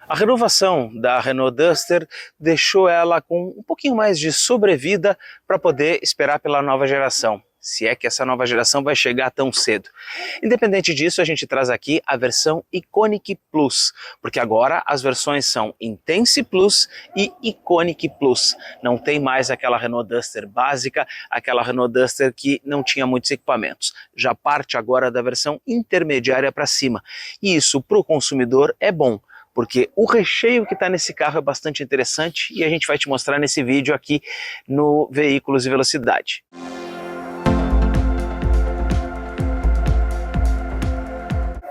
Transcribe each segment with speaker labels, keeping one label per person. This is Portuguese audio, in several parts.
Speaker 1: A renovação da Renault Duster deixou ela com um pouquinho mais de sobrevida para poder esperar pela nova geração, se é que essa nova geração vai chegar tão cedo. Independente disso, a gente traz aqui a versão Iconic Plus, porque agora as versões são Intense Plus e Iconic Plus. Não tem mais aquela Renault Duster básica, aquela Renault Duster que não tinha muitos equipamentos. Já parte agora da versão intermediária para cima. E isso para o consumidor é bom, porque o recheio que está nesse carro é bastante interessante e a gente vai te mostrar nesse vídeo aqui no Veículos e Velocidade.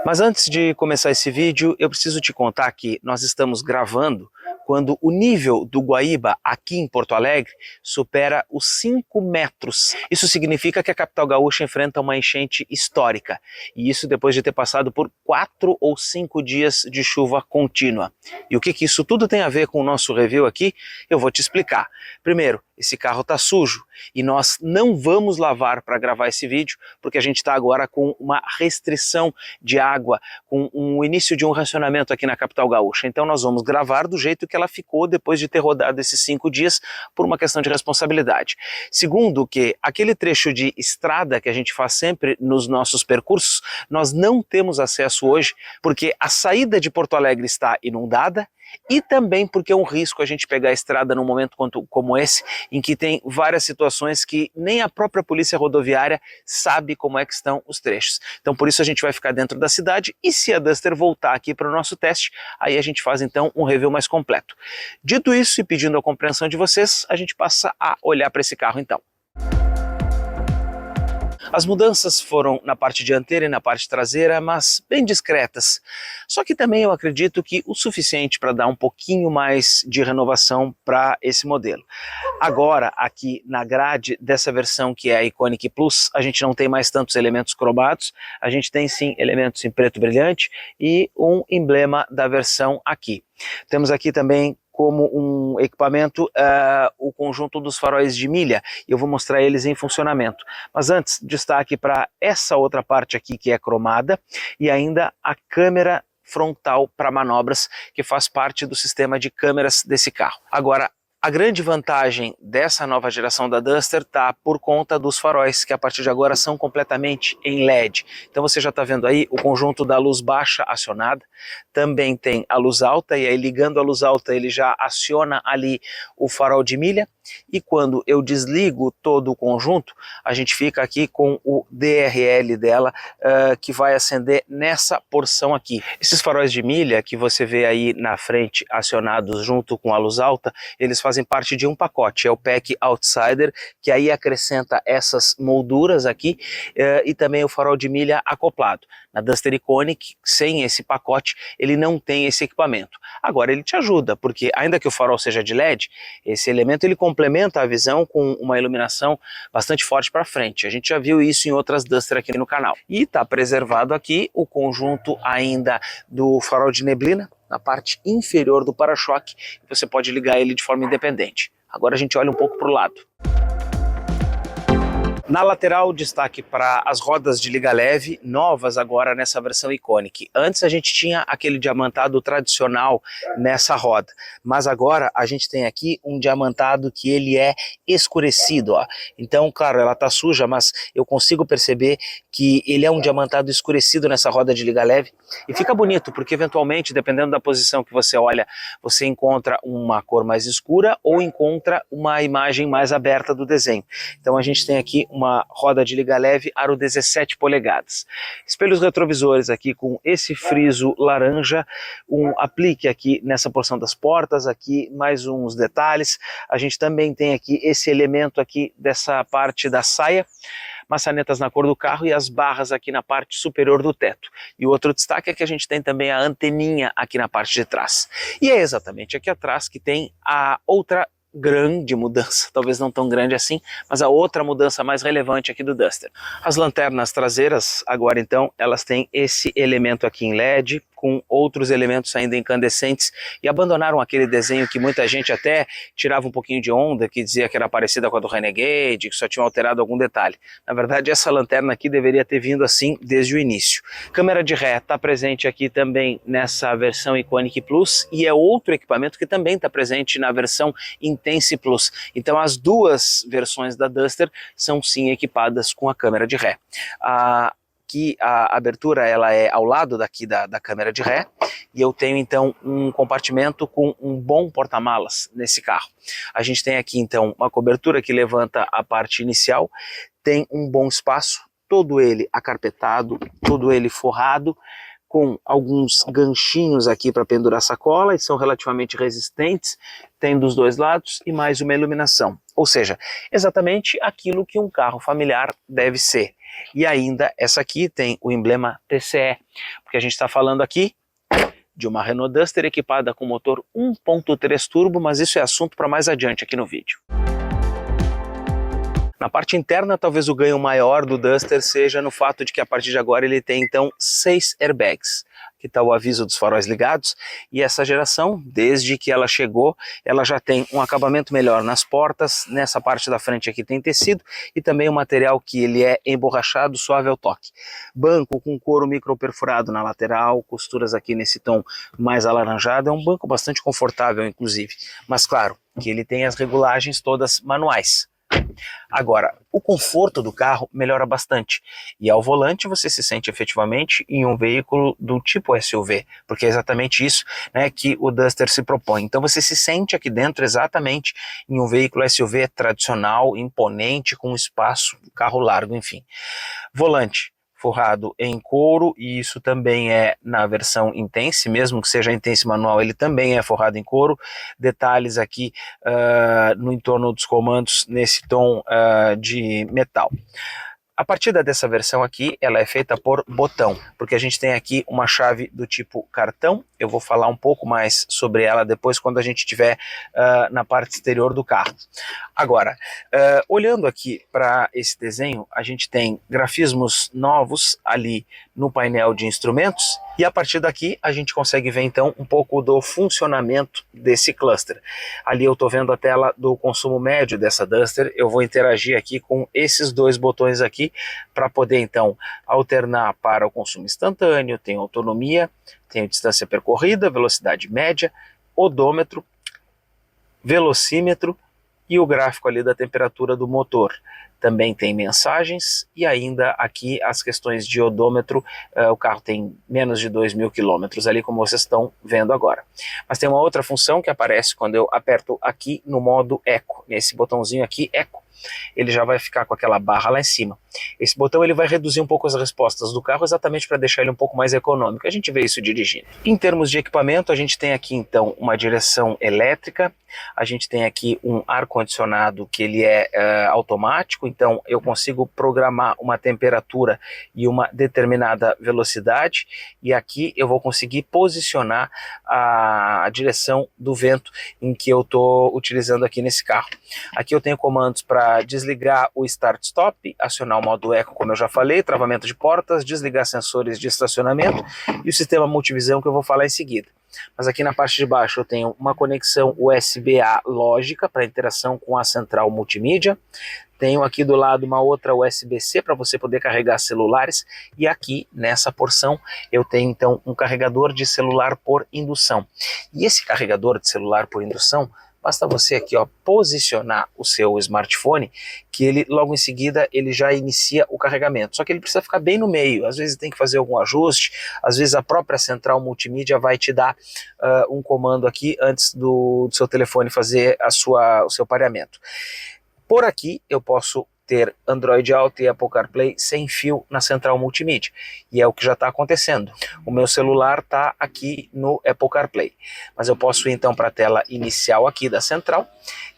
Speaker 1: Mas antes de começar esse vídeo, eu preciso te contar que nós estamos gravando quando o nível do Guaíba aqui em Porto Alegre supera os 5 metros. Isso significa que a capital gaúcha enfrenta uma enchente histórica. E isso depois de ter passado por 4 ou 5 dias de chuva contínua. E o que isso tudo tem a ver com o nosso review aqui? Eu vou te explicar. Primeiro, esse carro está sujo e nós não vamos lavar para gravar esse vídeo, porque a gente está agora com uma restrição de água, com o início de um racionamento aqui na capital gaúcha. Então nós vamos gravar do jeito que ela ficou depois de ter rodado esses 5 dias por uma questão de responsabilidade. Segundo, que aquele trecho de estrada que a gente faz sempre nos nossos percursos, nós não temos acesso hoje, porque a saída de Porto Alegre está inundada, e também porque é um risco a gente pegar a estrada num momento como esse, em que tem várias situações que nem a própria polícia rodoviária sabe como é que estão os trechos. Então por isso a gente vai ficar dentro da cidade e se a Duster voltar aqui para o nosso teste, aí a gente faz então um review mais completo. Dito isso e pedindo a compreensão de vocês, a gente passa a olhar para esse carro então. As mudanças foram na parte dianteira e na parte traseira, mas bem discretas. Só que também eu acredito que o suficiente para dar um pouquinho mais de renovação para esse modelo. Agora, aqui na grade dessa versão que é a Iconic Plus, a gente não tem mais tantos elementos cromados, a gente tem sim elementos em preto brilhante e um emblema da versão aqui. Temos aqui também como um equipamento o conjunto dos faróis de milha, e eu vou mostrar eles em funcionamento. Mas antes, destaque para essa outra parte aqui que é cromada, e ainda a câmera frontal para manobras, que faz parte do sistema de câmeras desse carro. Agora, a grande vantagem dessa nova geração da Duster está por conta dos faróis, que a partir de agora são completamente em LED. Então você já está vendo aí o conjunto da luz baixa acionada, também tem a luz alta, e aí ligando a luz alta ele já aciona ali o farol de milha, e quando eu desligo todo o conjunto, a gente fica aqui com o DRL dela, que vai acender nessa porção aqui. Esses faróis de milha que você vê aí na frente acionados junto com a luz alta, eles fazem parte de um pacote, é o Pack Outsider, que aí acrescenta essas molduras aqui e também o farol de milha acoplado. Na Duster Iconic, sem esse pacote, ele não tem esse equipamento. Agora ele te ajuda, porque ainda que o farol seja de LED, esse elemento ele complementa a visão com uma iluminação bastante forte para frente. A gente já viu isso em outras Duster aqui no canal. E está preservado aqui o conjunto ainda do farol de neblina, na parte inferior do para-choque, você pode ligar ele de forma independente. Agora a gente olha um pouco para o lado. Na lateral, destaque para as rodas de liga leve, novas agora nessa versão Iconic. Antes a gente tinha aquele diamantado tradicional nessa roda, mas agora a gente tem aqui um diamantado que ele é escurecido, ó. Então, claro, ela tá suja, mas eu consigo perceber que ele é um diamantado escurecido nessa roda de liga leve, e fica bonito, porque eventualmente, dependendo da posição que você olha, você encontra uma cor mais escura ou encontra uma imagem mais aberta do desenho. Então a gente tem aqui uma roda de liga leve aro 17 polegadas. Espelhos retrovisores aqui com esse friso laranja, um aplique aqui nessa porção das portas, aqui mais uns detalhes. A gente também tem aqui esse elemento aqui dessa parte da saia, maçanetas na cor do carro e as barras aqui na parte superior do teto. E o outro destaque é que a gente tem também a anteninha aqui na parte de trás. E é exatamente aqui atrás que tem a outra grande mudança, talvez não tão grande assim, mas a outra mudança mais relevante aqui do Duster. As lanternas traseiras, agora então, elas têm esse elemento aqui em LED, com outros elementos ainda incandescentes e abandonaram aquele desenho que muita gente até tirava um pouquinho de onda, que dizia que era parecida com a do Renegade, que só tinha alterado algum detalhe. Na verdade, essa lanterna aqui deveria ter vindo assim desde o início. Câmera de ré está presente aqui também nessa versão Iconic Plus e é outro equipamento que também está presente na versão Intense Plus. Então as duas versões da Duster são sim equipadas com a câmera de ré. Aqui a abertura ela é ao lado daqui da câmera de ré e eu tenho então um compartimento com um bom porta-malas nesse carro. A gente tem aqui então uma cobertura que levanta a parte inicial, tem um bom espaço, todo ele acarpetado, todo ele forrado, com alguns ganchinhos aqui para pendurar sacola e são relativamente resistentes, tem dos dois lados e mais uma iluminação. Ou seja, exatamente aquilo que um carro familiar deve ser. E ainda essa aqui tem o emblema TCE, porque a gente está falando aqui de uma Renault Duster equipada com motor 1.3 turbo, mas isso é assunto para mais adiante aqui no vídeo. Na parte interna, talvez o ganho maior do Duster seja no fato de que a partir de agora ele tem então 6 airbags. Aqui está o aviso dos faróis ligados e essa geração, desde que ela chegou, ela já tem um acabamento melhor nas portas, nessa parte da frente aqui tem tecido e também um material que ele é emborrachado, suave ao toque. Banco com couro microperfurado na lateral, costuras aqui nesse tom mais alaranjado, é um banco bastante confortável inclusive, mas claro que ele tem as regulagens todas manuais. Agora, o conforto do carro melhora bastante e ao volante você se sente efetivamente em um veículo do tipo SUV, porque é exatamente isso, né, que o Duster se propõe. Então você se sente aqui dentro exatamente em um veículo SUV tradicional, imponente, com espaço, carro largo, enfim. Volante forrado em couro e isso também é na versão Intense, mesmo que seja Intense manual, ele também é forrado em couro. Detalhes aqui no entorno dos comandos nesse tom de metal. A partida dessa versão aqui, ela é feita por botão, porque a gente tem aqui uma chave do tipo cartão. Eu vou falar um pouco mais sobre ela depois quando a gente estiver na parte exterior do carro. Agora, olhando aqui para esse desenho, a gente tem grafismos novos ali no painel de instrumentos e a partir daqui a gente consegue ver então um pouco do funcionamento desse cluster. Ali eu estou vendo a tela do consumo médio dessa Duster, eu vou interagir aqui com esses dois botões aqui para poder então alternar para o consumo instantâneo, tem autonomia, tem distância percorrida, velocidade média, odômetro, velocímetro e o gráfico ali da temperatura do motor. Também tem mensagens e ainda aqui as questões de odômetro, o carro tem menos de 2.000 quilômetros ali, como vocês estão vendo agora. Mas tem uma outra função que aparece quando eu aperto aqui no modo Eco, nesse botãozinho aqui, Eco. Ele já vai ficar com aquela barra lá em cima. Esse botão ele vai reduzir um pouco as respostas do carro exatamente para deixar ele um pouco mais econômico. A gente vê isso dirigindo. Em termos de equipamento, a gente tem aqui então uma direção elétrica, a gente tem aqui um ar-condicionado que ele é automático, então eu consigo programar uma temperatura e uma determinada velocidade e aqui eu vou conseguir posicionar a direção do vento em que eu estou utilizando aqui nesse carro. Aqui eu tenho comandos para desligar o Start-Stop, acionar o modo Eco, como eu já falei, travamento de portas, desligar sensores de estacionamento e o sistema multivisão que eu vou falar em seguida. Mas aqui na parte de baixo eu tenho uma conexão USB-A lógica para interação com a central multimídia. Tenho aqui do lado uma outra USB-C para você poder carregar celulares e aqui nessa porção eu tenho então um carregador de celular por indução. E esse carregador de celular por indução, basta você aqui ó, posicionar o seu smartphone que ele logo em seguida ele já inicia o carregamento, só que ele precisa ficar bem no meio, às vezes tem que fazer algum ajuste, às vezes a própria central multimídia vai te dar um comando aqui antes do seu telefone fazer o seu pareamento. Por aqui eu posso ter Android Auto e Apple CarPlay sem fio na central multimídia, e é o que já está acontecendo. O meu celular está aqui no Apple CarPlay, mas eu posso ir então para a tela inicial aqui da central,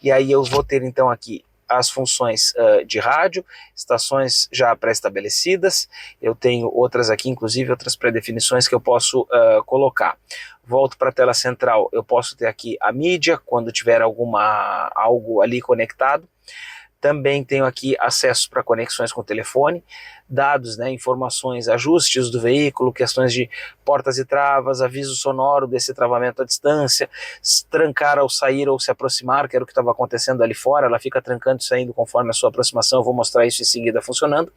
Speaker 1: e aí eu vou ter então aqui as funções de rádio, estações já pré-estabelecidas, eu tenho outras aqui, inclusive outras pré-definições que eu posso colocar. Volto para a tela central, eu posso ter aqui a mídia, quando tiver algo ali conectado. Também tenho aqui acesso para conexões com o telefone, dados, né, informações, ajustes do veículo, questões de portas e travas, aviso sonoro desse travamento à distância, trancar ao sair ou se aproximar, que era o que estava acontecendo ali fora, ela fica trancando e saindo conforme a sua aproximação, eu vou mostrar isso em seguida funcionando.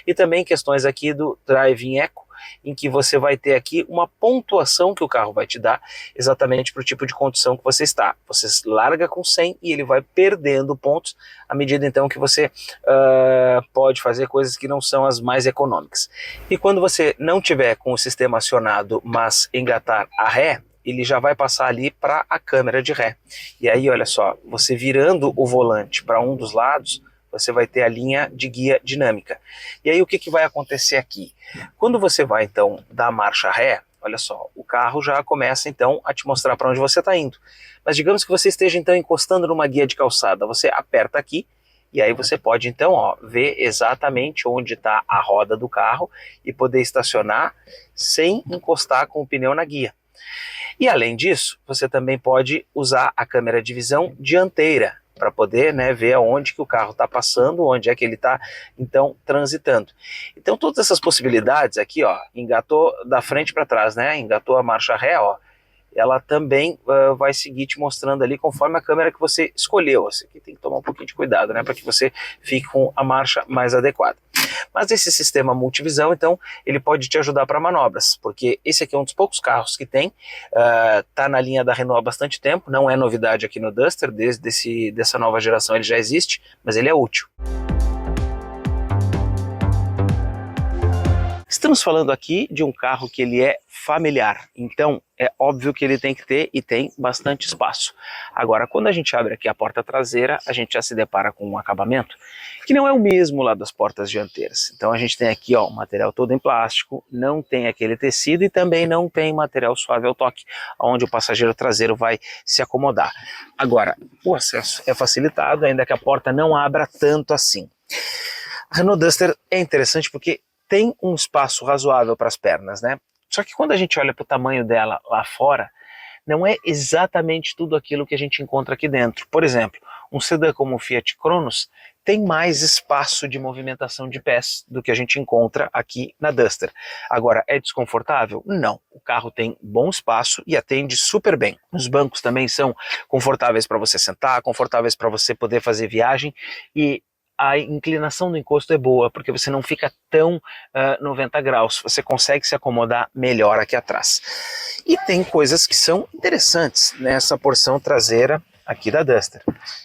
Speaker 1: E também questões aqui do Driving Eco, em que você vai ter aqui uma pontuação que o carro vai te dar exatamente para o tipo de condição que você está. Você larga com 100 e ele vai perdendo pontos à medida então que você pode fazer coisas que não são as mais econômicas. E quando você não tiver com o sistema acionado, mas engatar a ré, ele já vai passar ali para a câmera de ré. E aí, olha só, você virando o volante para um dos lados, você vai ter a linha de guia dinâmica. E aí o que vai acontecer aqui? Quando você vai então dar marcha ré, olha só, o carro já começa então a te mostrar para onde você está indo. Mas digamos que você esteja então encostando numa guia de calçada, você aperta aqui e aí você pode então ver exatamente onde está a roda do carro e poder estacionar sem encostar com o pneu na guia. E além disso, você também pode usar a câmera de visão dianteira, para poder, né, ver aonde que o carro está passando, onde é que ele está, então, transitando. Então, todas essas possibilidades aqui, ó, engatou da frente para trás, né, engatou a marcha ré, ó, ela também vai seguir te mostrando ali conforme a câmera que você escolheu. Você aqui tem que tomar um pouquinho de cuidado, né, para que você fique com a marcha mais adequada. Mas esse sistema multivisão, então, ele pode te ajudar para manobras, porque esse aqui é um dos poucos carros que tem, tá na linha da Renault há bastante tempo, não é novidade aqui no Duster, desde dessa nova geração ele já existe, mas ele é útil. Estamos falando aqui de um carro que ele é familiar, então é óbvio que ele tem que ter e tem bastante espaço. Agora, quando a gente abre aqui a porta traseira, a gente já se depara com um acabamento que não é o mesmo lá das portas dianteiras. Então a gente tem aqui o material todo em plástico, não tem aquele tecido e também não tem material suave ao toque, onde o passageiro traseiro vai se acomodar. Agora, o acesso é facilitado, ainda que a porta não abra tanto assim. A Renault Duster é interessante porque tem um espaço razoável para as pernas, né? Só que quando a gente olha para o tamanho dela lá fora, não é exatamente tudo aquilo que a gente encontra aqui dentro. Por exemplo, um sedã como o Fiat Cronos tem mais espaço de movimentação de pés do que a gente encontra aqui na Duster. Agora, é desconfortável? Não. O carro tem bom espaço e atende super bem. Os bancos também são confortáveis para você sentar, confortáveis para você poder fazer viagem e a inclinação do encosto é boa, porque você não fica tão 90 graus, você consegue se acomodar melhor aqui atrás. E tem coisas que são interessantes nessa porção traseira aqui da Duster.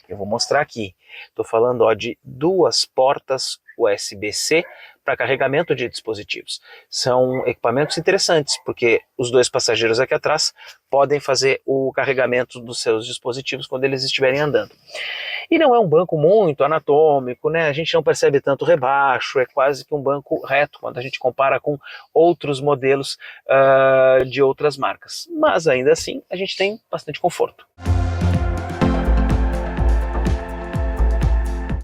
Speaker 1: Eu vou mostrar aqui. Estou falando de duas portas USB-C para carregamento de dispositivos. São equipamentos interessantes, porque os dois passageiros aqui atrás podem fazer o carregamento dos seus dispositivos quando eles estiverem andando. E não é um banco muito anatômico, né? A gente não percebe tanto rebaixo, é quase que um banco reto quando a gente compara com outros modelos de outras marcas. Mas ainda assim, a gente tem bastante conforto.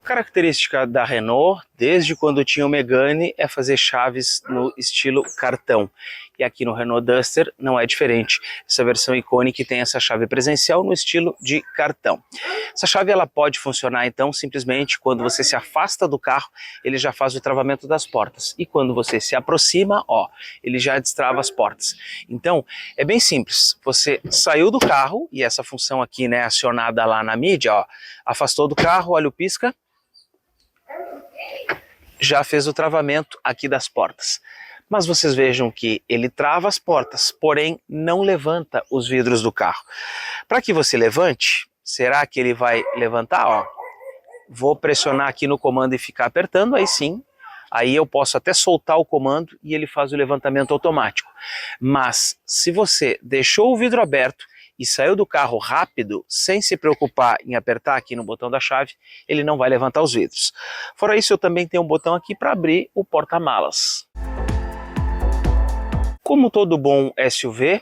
Speaker 1: Característica da Renault, desde quando tinha o Megane, é fazer chaves no estilo cartão. E aqui no Renault Duster não é diferente. Essa versão icônica tem essa chave presencial no estilo de cartão. Essa chave ela pode funcionar então simplesmente quando você se afasta do carro, ele já faz o travamento das portas. E quando você se aproxima, ele já destrava as portas. Então é bem simples. Você saiu do carro e essa função aqui, né, acionada lá na mídia, afastou do carro, olha o pisca. Já fez o travamento aqui das portas. Mas vocês vejam que ele trava as portas, porém não levanta os vidros do carro. Para que você levante, será que ele vai levantar? Vou pressionar aqui no comando e ficar apertando, aí sim. Aí eu posso até soltar o comando e ele faz o levantamento automático. Mas se você deixou o vidro aberto e saiu do carro rápido, sem se preocupar em apertar aqui no botão da chave, ele não vai levantar os vidros. Fora isso, eu também tenho um botão aqui para abrir o porta-malas. Como todo bom SUV,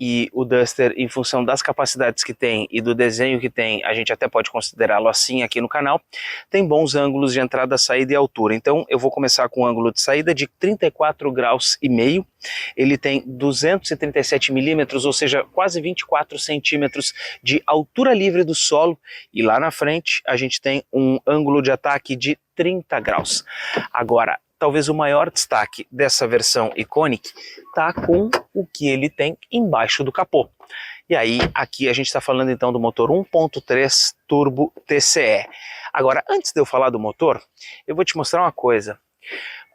Speaker 1: e o Duster, em função das capacidades que tem e do desenho que tem, a gente até pode considerá-lo assim aqui no canal, tem bons ângulos de entrada, saída e altura. Então eu vou começar com um ângulo de saída de 34 graus e meio, ele tem 237 milímetros, ou seja, quase 24 centímetros de altura livre do solo, e lá na frente a gente tem um ângulo de ataque de 30 graus. Agora, talvez o maior destaque dessa versão Iconic está com o que ele tem embaixo do capô. E aí, aqui a gente está falando então do motor 1.3 Turbo TCE. Agora, antes de eu falar do motor, eu vou te mostrar uma coisa.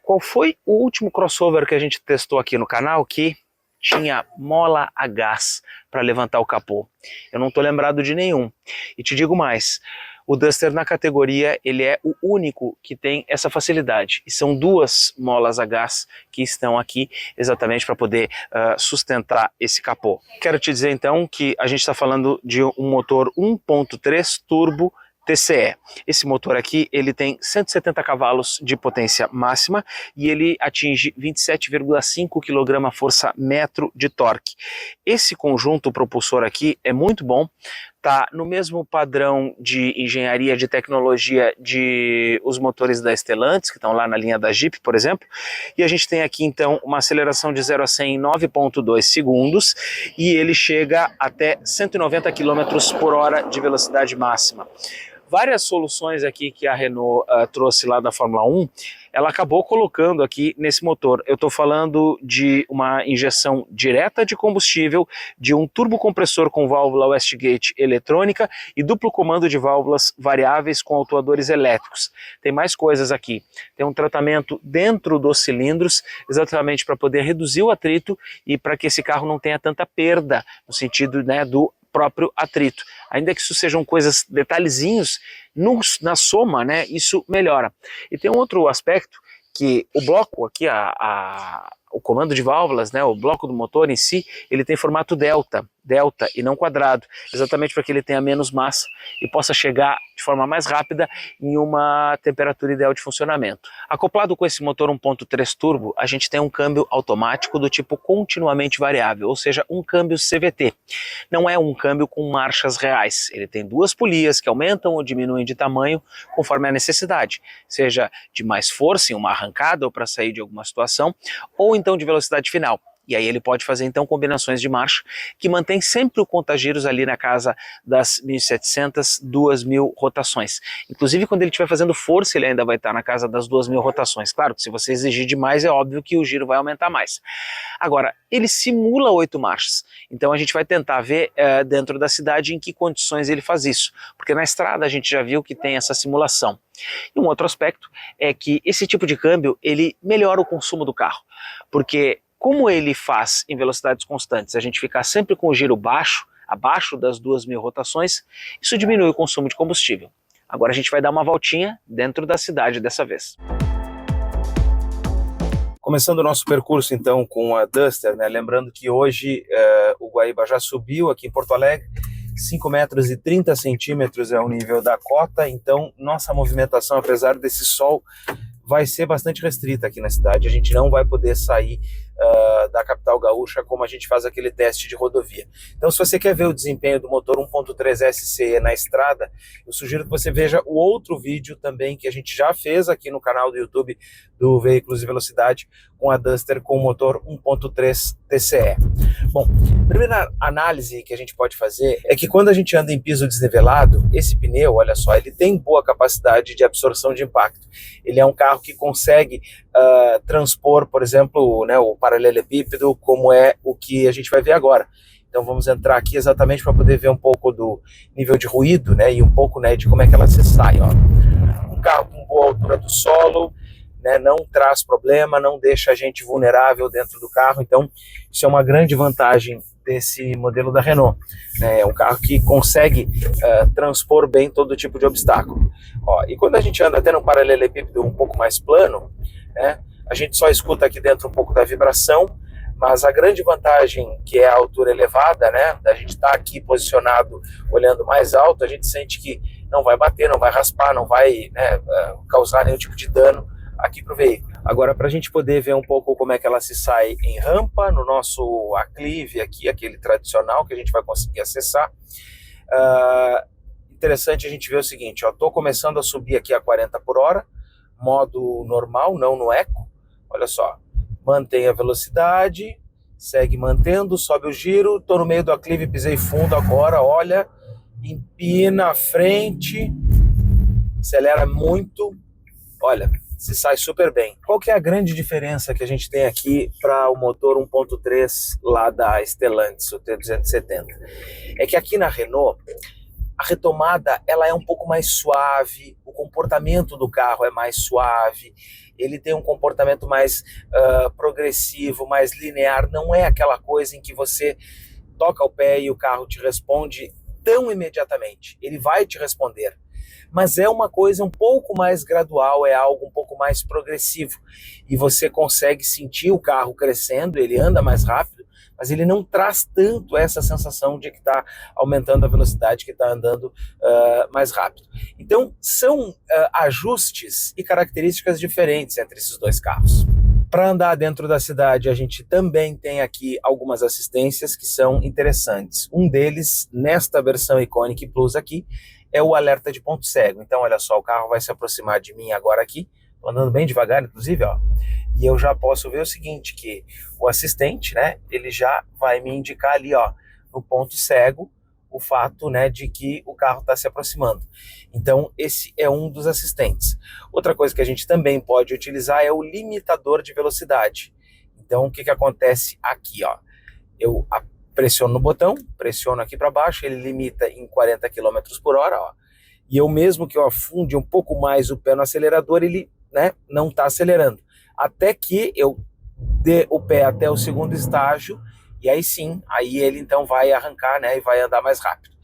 Speaker 1: Qual foi o último crossover que a gente testou aqui no canal que tinha mola a gás para levantar o capô? Eu não estou lembrado de nenhum. E te digo mais, o Duster na categoria, ele é o único que tem essa facilidade. E são duas molas a gás que estão aqui exatamente para poder sustentar esse capô. Quero te dizer então que a gente está falando de um motor 1.3 turbo TCE. Esse motor aqui, ele tem 170 cavalos de potência máxima e ele atinge 27,5 kgfm de torque. Esse conjunto propulsor aqui é muito bom, tá no mesmo padrão de engenharia de tecnologia de os motores da Stellantis, que estão lá na linha da Jeep, por exemplo, e a gente tem aqui então uma aceleração de 0 a 100 em 9,2 segundos e ele chega até 190 km por hora de velocidade máxima. Várias soluções aqui que a Renault trouxe lá da Fórmula 1, ela acabou colocando aqui nesse motor. Eu estou falando de uma injeção direta de combustível, de um turbocompressor com válvula Westgate eletrônica e duplo comando de válvulas variáveis com autuadores elétricos. Tem mais coisas aqui. Tem um tratamento dentro dos cilindros, exatamente para poder reduzir o atrito e para que esse carro não tenha tanta perda, no sentido, né, do próprio atrito. Ainda que isso sejam coisas, detalhezinhos, na soma, né, isso melhora. E tem um outro aspecto que o bloco aqui, o comando de válvulas, né, o bloco do motor em si, ele tem formato delta e não quadrado, exatamente para que ele tenha menos massa e possa chegar de forma mais rápida em uma temperatura ideal de funcionamento. Acoplado com esse motor 1.3 turbo, a gente tem um câmbio automático do tipo continuamente variável, ou seja, um câmbio CVT. Não é um câmbio com marchas reais, ele tem duas polias que aumentam ou diminuem de tamanho conforme a necessidade, seja de mais força em uma arrancada ou para sair de alguma situação, ou então de velocidade final. E aí ele pode fazer então combinações de marcha que mantém sempre o contagiros ali na casa das 1.700, 2.000 rotações. Inclusive quando ele estiver fazendo força ele ainda vai estar na casa das 2.000 rotações. Claro que se você exigir demais é óbvio que o giro vai aumentar mais. Agora, ele simula 8 marchas. Então a gente vai tentar ver dentro da cidade em que condições ele faz isso. Porque na estrada a gente já viu que tem essa simulação. E um outro aspecto é que esse tipo de câmbio ele melhora o consumo do carro. Porque como ele faz em velocidades constantes, a gente ficar sempre com o giro baixo, abaixo das 2.000 rotações, isso diminui o consumo de combustível. Agora a gente vai dar uma voltinha dentro da cidade dessa vez. Começando o nosso percurso então com a Duster, né? Lembrando que hoje o Guaíba já subiu aqui em Porto Alegre, 5 metros e 30 centímetros é o nível da cota, então nossa movimentação, apesar desse sol, vai ser bastante restrita aqui na cidade. A gente não vai poder sair da capital gaúcha como a gente faz aquele teste de rodovia. Então, se você quer ver o desempenho do motor 1.3 SCE na estrada, eu sugiro que você veja o outro vídeo também que a gente já fez aqui no canal do YouTube do Veículos de Velocidade com a Duster com o motor 1.3 TCE. Bom, a primeira análise que a gente pode fazer é que quando a gente anda em piso desnivelado, esse pneu, olha só, ele tem boa capacidade de absorção de impacto. Ele é um carro que consegue transpor, por exemplo, né, o paralelepípedo, como é o que a gente vai ver agora. Então vamos entrar aqui exatamente para poder ver um pouco do nível de ruído, né, e um pouco, né, de como é que ela se sai. Ó. Um carro com boa altura do solo, né, não traz problema, não deixa a gente vulnerável dentro do carro, então isso é uma grande vantagem desse modelo da Renault. É um carro que consegue transpor bem todo tipo de obstáculo. Ó, e quando a gente anda até num paralelepípedo um pouco mais plano, né, a gente só escuta aqui dentro um pouco da vibração, mas a grande vantagem, que é a altura elevada, né, da gente estar aqui posicionado olhando mais alto, a gente sente que não vai bater, não vai raspar, não vai, né, causar nenhum tipo de dano aqui para o veículo. Agora, para a gente poder ver um pouco como é que ela se sai em rampa, no nosso aclive aqui, aquele tradicional que a gente vai conseguir acessar, interessante a gente ver o seguinte, estou começando a subir aqui a 40 por hora, modo normal, não no eco, olha só, mantém a velocidade, segue mantendo, sobe o giro, estou no meio do aclive, pisei fundo agora, olha, empina a frente, acelera muito, olha, se sai super bem. Qual que é a grande diferença que a gente tem aqui para o motor 1.3 lá da Stellantis, o T270? É que aqui na Renault, a retomada ela é um pouco mais suave, o comportamento do carro é mais suave, ele tem um comportamento mais progressivo, mais linear, não é aquela coisa em que você toca o pé e o carro te responde tão imediatamente, ele vai te responder, mas é uma coisa um pouco mais gradual, é algo um pouco mais progressivo, e você consegue sentir o carro crescendo, ele anda mais rápido, mas ele não traz tanto essa sensação de que está aumentando a velocidade, que está andando mais rápido. Então, são ajustes e características diferentes entre esses dois carros. Para andar dentro da cidade, a gente também tem aqui algumas assistências que são interessantes. Um deles, nesta versão Iconic Plus aqui, é o alerta de ponto cego. Então, olha só, o carro vai se aproximar de mim agora aqui, estou andando bem devagar, inclusive, ó. E eu já posso ver o seguinte, que o assistente, né, ele já vai me indicar ali, ó, no ponto cego, o fato, né, de que o carro está se aproximando. Então, esse é um dos assistentes. Outra coisa que a gente também pode utilizar é o limitador de velocidade. Então, o que que acontece aqui, ó? Eu pressiono no botão, pressiono aqui para baixo, ele limita em 40 km por hora, ó. E eu mesmo que eu afunde um pouco mais o pé no acelerador, ele, né, não está acelerando. Até que eu dê o pé até o segundo estágio, e aí sim, aí ele então vai arrancar, né, e vai andar mais rápido.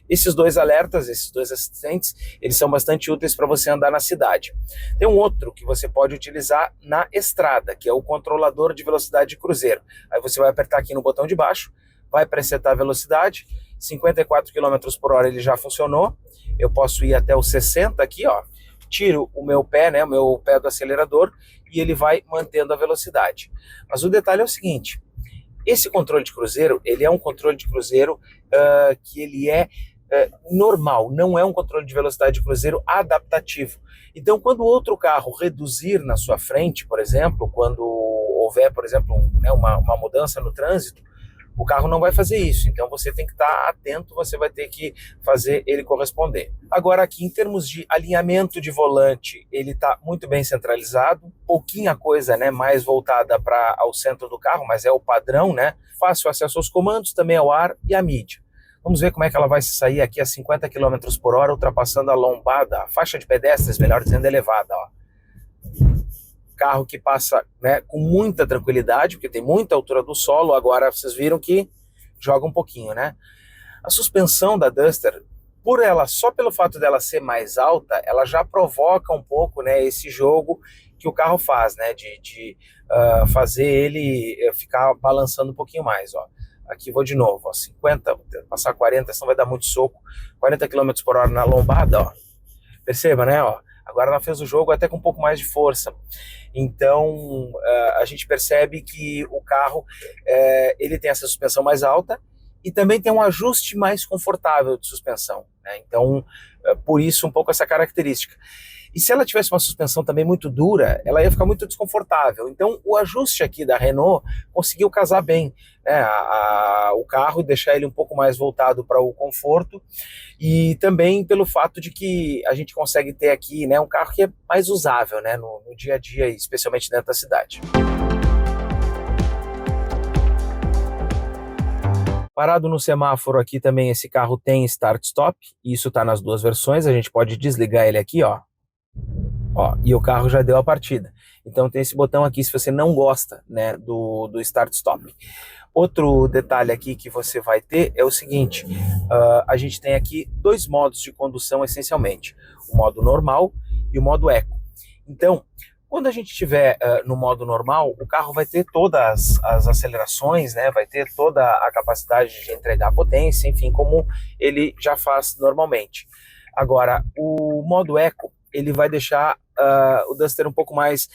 Speaker 1: Esses dois alertas, esses dois assistentes, eles são bastante úteis para você andar na cidade. Tem um outro que você pode utilizar na estrada, que é o controlador de velocidade de cruzeiro. Aí você vai apertar aqui no botão de baixo, vai presetar a velocidade, 54 km por hora ele já funcionou, eu posso ir até os 60 aqui, ó, tiro o meu pé, né, o meu pé do acelerador, e ele vai mantendo a velocidade. Mas o detalhe é o seguinte, esse controle de cruzeiro, ele é um controle de cruzeiro que ele é normal, não é um controle de velocidade de cruzeiro adaptativo. Então, quando outro carro reduzir na sua frente, por exemplo, quando houver, por exemplo, uma mudança no trânsito, o carro não vai fazer isso, então você tem que estar atento, você vai ter que fazer ele corresponder. Agora aqui, em termos de alinhamento de volante, ele está muito bem centralizado, pouquinha coisa, né, mais voltada ao centro do carro, mas é o padrão, né? Fácil acesso aos comandos, também ao ar e à mídia. Vamos ver como é que ela vai se sair aqui a 50 km por hora, ultrapassando a lombada, a faixa de pedestres, melhor dizendo, elevada, ó. Carro que passa, né, com muita tranquilidade, porque tem muita altura do solo, agora vocês viram que joga um pouquinho, né? A suspensão da Duster, só pelo fato dela ser mais alta, ela já provoca um pouco, né, esse jogo que o carro faz, né, de fazer ele ficar balançando um pouquinho mais, ó. Aqui vou de novo, ó, 50, passar 40, senão vai dar muito soco, 40 km por hora na lombada, ó. Perceba, né, ó. Agora ela fez o jogo até com um pouco mais de força. Então, a gente percebe que o carro ele tem essa suspensão mais alta e também tem um ajuste mais confortável de suspensão, né? Então, por isso um pouco essa característica. E se ela tivesse uma suspensão também muito dura, ela ia ficar muito desconfortável. Então, o ajuste aqui da Renault conseguiu casar bem, né, o carro e deixar ele um pouco mais voltado para o conforto, e também pelo fato de que a gente consegue ter aqui, né, um carro que é mais usável, né, no dia a dia, especialmente dentro da cidade. Parado no semáforo aqui também, esse carro tem start-stop, isso está nas duas versões, a gente pode desligar ele aqui, ó, e o carro já deu a partida. Então tem esse botão aqui se você não gosta, né, do start-stop. Outro detalhe aqui que você vai ter é o seguinte, a gente tem aqui dois modos de condução essencialmente, o modo normal e o modo eco. Então, quando a gente estiver no modo normal, o carro vai ter todas as acelerações, né, vai ter toda a capacidade de entregar potência, enfim, como ele já faz normalmente. Agora, o modo eco, ele vai deixar o Duster um pouco mais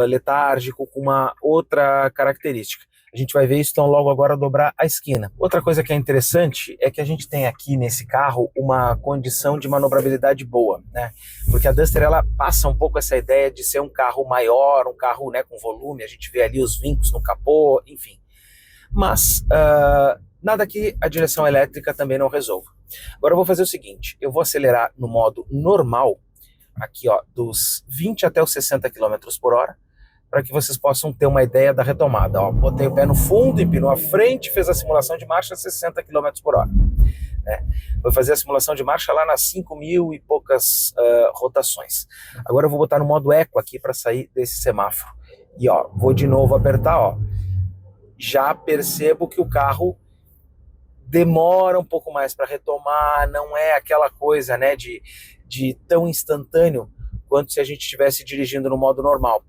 Speaker 1: letárgico, com uma outra característica. A gente vai ver isso então logo agora dobrar a esquina. Outra coisa que é interessante é que a gente tem aqui nesse carro uma condição de manobrabilidade boa, né? Porque a Duster ela passa um pouco essa ideia de ser um carro maior, um carro, né, com volume, a gente vê ali os vincos no capô, enfim. Mas nada que a direção elétrica também não resolva. Agora eu vou fazer o seguinte, eu vou acelerar no modo normal, aqui ó, dos 20 até os 60 km por hora, para que vocês possam ter uma ideia da retomada. Ó, botei o pé no fundo, empinou a frente, fez a simulação de marcha a 60 km por hora. Né? Vou fazer a simulação de marcha lá nas 5.000 e poucas rotações. Agora eu vou botar no modo eco aqui para sair desse semáforo. E ó, vou de novo apertar, ó. Já percebo que o carro demora um pouco mais para retomar, não é aquela coisa, né, de tão instantâneo quanto se a gente estivesse dirigindo no modo normal.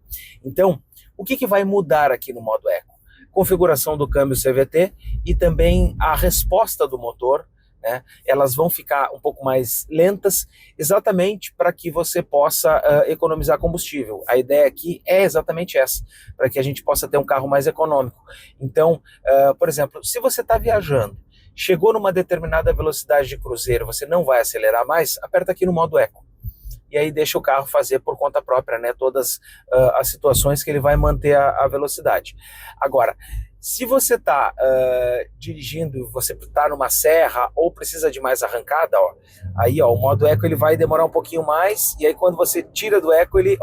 Speaker 1: Então, o que vai mudar aqui no modo eco? Configuração do câmbio CVT e também a resposta do motor, né? Elas vão ficar um pouco mais lentas, exatamente para que você possa economizar combustível. A ideia aqui é exatamente essa, para que a gente possa ter um carro mais econômico. Então, por exemplo, se você está viajando, chegou numa determinada velocidade de cruzeiro, você não vai acelerar mais, aperta aqui no modo eco. E aí deixa o carro fazer por conta própria, né, todas as situações que ele vai manter a velocidade. Agora, se você está dirigindo, você está numa serra ou precisa de mais arrancada, ó, aí ó, o modo eco ele vai demorar um pouquinho mais, e aí quando você tira do eco, ele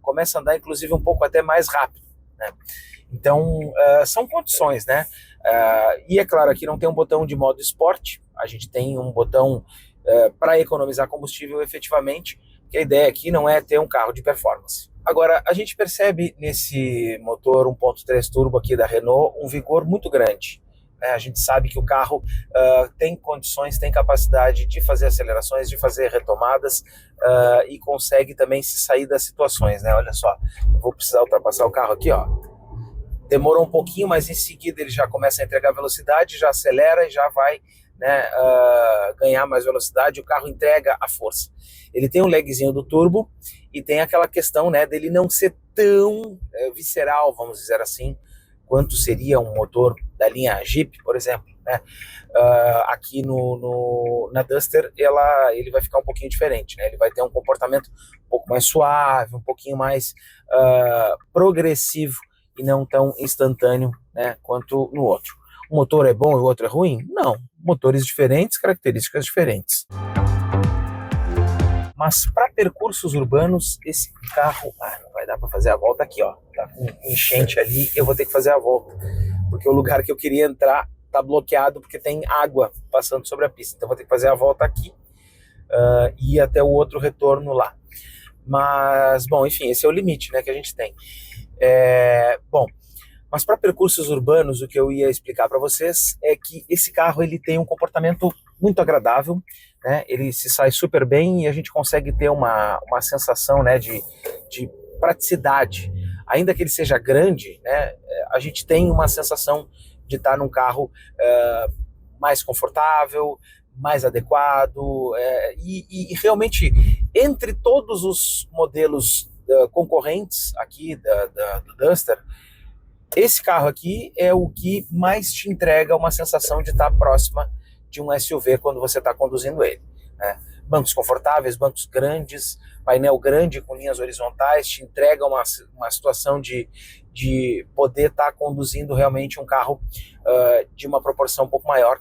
Speaker 1: começa a andar inclusive um pouco até mais rápido, né? Então, são condições, né? E é claro, aqui não tem um botão de modo esporte, a gente tem um botão para economizar combustível efetivamente, que a ideia aqui não é ter um carro de performance. Agora, a gente percebe nesse motor 1.3 turbo aqui da Renault um vigor muito grande. Né? A gente sabe que o carro tem condições, tem capacidade de fazer acelerações, de fazer retomadas e consegue também se sair das situações. Né? Olha só, eu vou precisar ultrapassar o carro aqui, ó. Demorou um pouquinho, mas em seguida ele já começa a entregar velocidade, já acelera e já vai, né, ganhar mais velocidade, o carro entrega a força. Ele tem um lagzinho do turbo e tem aquela questão, né, dele não ser tão visceral, vamos dizer assim, quanto seria um motor da linha Jeep, por exemplo. Né? Aqui na Duster ele vai ficar um pouquinho diferente, né? Ele vai ter um comportamento um pouco mais suave, um pouquinho mais progressivo e não tão instantâneo, né, quanto no outro. O motor é bom e o outro é ruim? Não. Motores diferentes, características diferentes. Mas para percursos urbanos, esse carro... não vai dar para fazer a volta aqui, ó. Tá com enchente ali, eu vou ter que fazer a volta. Porque o lugar que eu queria entrar tá bloqueado porque tem água passando sobre a pista. Então vou ter que fazer a volta aqui e ir até o outro retorno lá. Mas, bom, enfim, esse é o limite, né, que a gente tem. Bom, mas para percursos urbanos, o que eu ia explicar para vocês é que esse carro ele tem um comportamento muito agradável, né? Ele se sai super bem e a gente consegue ter uma sensação, né, de praticidade. Ainda que ele seja grande, né, a gente tem uma sensação de estar num carro mais confortável, mais adequado, e realmente entre todos os modelos concorrentes aqui do Duster, esse carro aqui é o que mais te entrega uma sensação de estar próxima de um SUV quando você está conduzindo ele. Né? Bancos confortáveis, bancos grandes, painel grande com linhas horizontais, te entrega uma situação de poder estar conduzindo realmente um carro de uma proporção um pouco maior.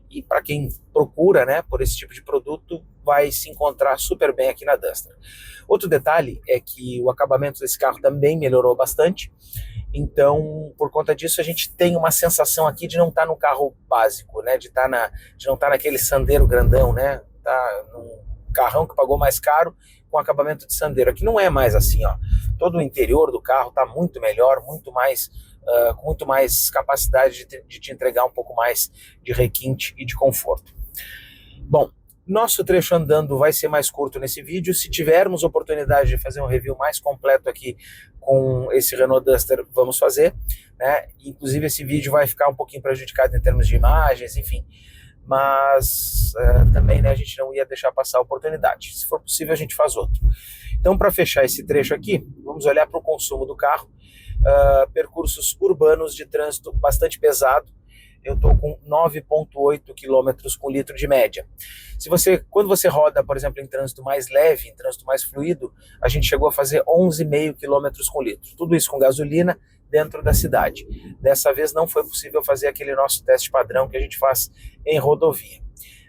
Speaker 1: E para quem procura, né, por esse tipo de produto, vai se encontrar super bem aqui na Duster. Outro detalhe é que o acabamento desse carro também melhorou bastante. Então, por conta disso, a gente tem uma sensação aqui de não estar no carro básico, né? De não estar naquele Sandero grandão, né? Tá num carrão que pagou mais caro com acabamento de Sandero. Aqui não é mais assim, ó. Todo o interior do carro está muito melhor, com muito mais capacidade de te entregar um pouco mais de requinte e de conforto. Bom, nosso trecho andando vai ser mais curto nesse vídeo. Se tivermos oportunidade de fazer um review mais completo aqui com esse Renault Duster, vamos fazer, né? Inclusive esse vídeo vai ficar um pouquinho prejudicado em termos de imagens, enfim.
Speaker 2: mas também, né, a gente não ia deixar passar a oportunidade. Se for possível, a gente faz outro. Então, para fechar esse trecho aqui, vamos olhar para o consumo do carro. Percursos urbanos de trânsito bastante pesado. Eu estou com 9,8 km com litro de média. Quando você roda, por exemplo, em trânsito mais leve, em trânsito mais fluido, a gente chegou a fazer 11,5 km com litro. Tudo isso com gasolina dentro da cidade. Dessa vez não foi possível fazer aquele nosso teste padrão que a gente faz em rodovia.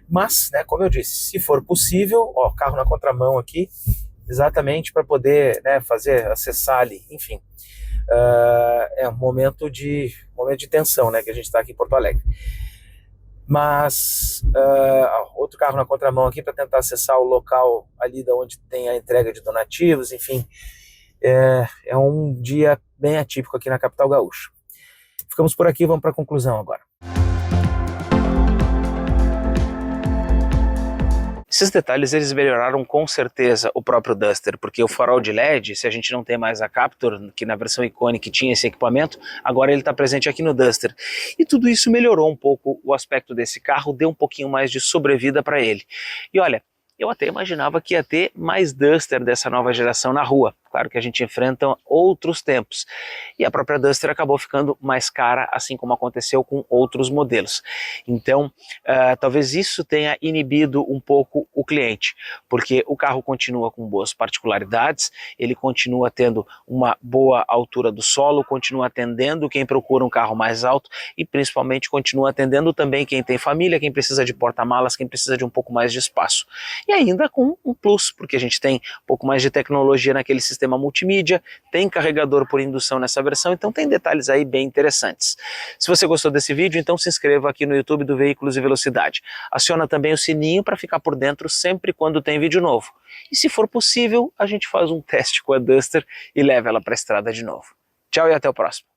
Speaker 2: Mas, né, como eu disse, se for possível, ó, carro na contramão aqui, exatamente para poder, né, acessar ali, enfim. É um momento de tensão, né, que a gente está aqui em Porto Alegre. Mas outro carro na contramão aqui para tentar acessar o local ali da onde tem a entrega de donativos, enfim. É um dia bem atípico aqui na capital gaúcha. Ficamos por aqui, vamos para a conclusão agora.
Speaker 1: Esses detalhes eles melhoraram com certeza o próprio Duster, porque o farol de LED, se a gente não tem mais a Captur, que na versão Iconic tinha esse equipamento, agora ele está presente aqui no Duster. E tudo isso melhorou um pouco o aspecto desse carro, deu um pouquinho mais de sobrevida para ele. E olha, eu até imaginava que ia ter mais Duster dessa nova geração na rua. Claro que a gente enfrenta outros tempos. E a própria Duster acabou ficando mais cara, assim como aconteceu com outros modelos. Então, talvez isso tenha inibido um pouco o cliente, porque o carro continua com boas particularidades, ele continua tendo uma boa altura do solo, continua atendendo quem procura um carro mais alto e principalmente continua atendendo também quem tem família, quem precisa de porta-malas, quem precisa de um pouco mais de espaço. E ainda com um plus, porque a gente tem um pouco mais de tecnologia naquele sistema multimídia, tem carregador por indução nessa versão, então tem detalhes aí bem interessantes. Se você gostou desse vídeo, então se inscreva aqui no YouTube do Veículos e Velocidade. Aciona também o sininho para ficar por dentro sempre quando tem vídeo novo. E se for possível, a gente faz um teste com a Duster e leva ela para a estrada de novo. Tchau e até o próximo.